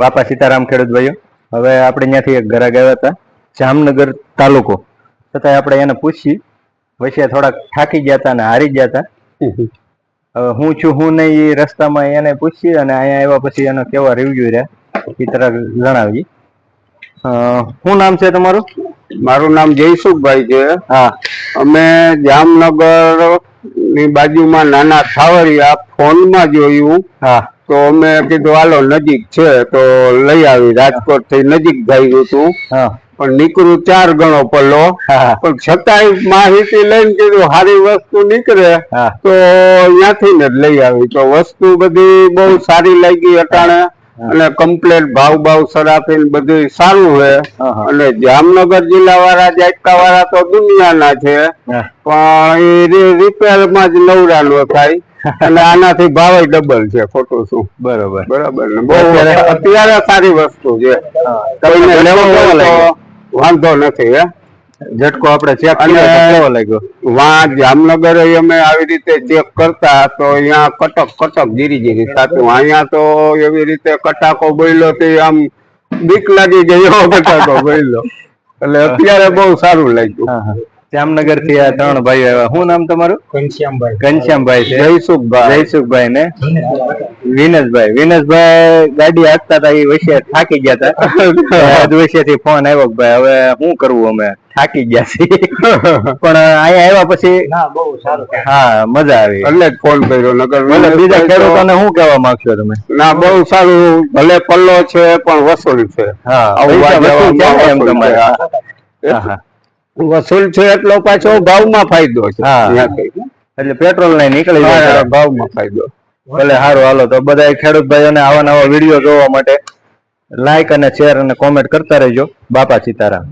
બાપા સીતારામ ખેડૂત ભાઈઓ, હવે આપણે ત્યાંથી એક ઘરે ગયા હતા, જામનગર તાલુકો, છતાં આપણે એને પૂછી વચ્ચે થોડાક થાકી ગયા હતા અને હારી ગયા હતા. હવે હું છું હું નહીં એ રસ્તામાં એને પૂછી અને અહીંયા આવ્યા પછી એનો કેવા રિવ્યુ રહ્યા એ તરફ જણાવજી. શું નામ છે તમારું? મારું નામ જયસુખભાઈ છે. હા, અમે જામનગર ની બાજુમાં નાના થાવરિયા ફોનમાં જોયું. હા, તો અમે કીધું હાલો નજીક છે તો લઈ આવી. રાજકોટ થી નજીક ગયું હતું, હા, પણ નીકળું 4 ગણો પલ્લો, હા, પણ છતાંય માહિતી લઈને કીધું સારી વસ્તુ નીકળે હા, તો ત્યાંથી જ લઈ આવી. તો વસ્તુ બધી બહુ સારી લાગી અટાણે, અને કમ્પ્લેટ ભાવ સરાફી બધું સારું છે. અને જામનગર જિલ્લા વાળા જાયકા વાળા તો દુનિયાના છે, પણ એ રિપેર માં જ નવરા નો થાય. અને આનાથી ભાવ ડબલ છે. ખોટું શું? બરોબર બરાબર ને. બહુ અત્યારે સારી વસ્તુ છે, કોઈને લેવો તો વાંધો નથી. હે ઝટકો આપણે ચેક કેવો લાગ્યો? વાં જામનગર અમે આવી રીતે ચેક કરતા તો અહીંયા કટક જીરી થતું. અહીંયા તો એવી રીતે કટાકો બોલ્યો તે આમ બીક લાગી ગઈ એવો કટાકો બોલ્યો. એટલે અત્યારે બહુ સારું લાગ્યું. જામનગર થી આ 3 ભાઈઓ આવ્યા. શું નામ તમારું? ઘનશ્યામભાઈ છે. જયસુખભાઈ ને વિનેશભાઈ ગાડી હાંકતા હતા એ વચ્ચે થાકી ગયા હતા. વચ્ચે થી ફોન આવ્યો કે ભાઈ હવે શું કરવું, અમે થાકી ગયા છીએ. પણ અહીંયા આવ્યા પછી હા મજા આવી એટલે જ ફોન કર્યો. નગર બીજા ખેડૂતોને શું કહેવા માંગશો તમે? ના, બહુ સારું. ભલે પલ્લો છે પણ વસૂલ છે. વસૂલ છે એટલો પાછો ભાવમાં ફાયદો છે. એટલે પેટ્રોલ નહીં નીકળી જાય, ભાવમાં ફાયદો. ભલે સારું. હાલો તો બધા ખેડૂત ભાઈઓને આવા નવા વિડીયો જોવા માટે લાઈક અને શેર અને કોમેન્ટ કરતા રહેજો. બાપા સીતારામ.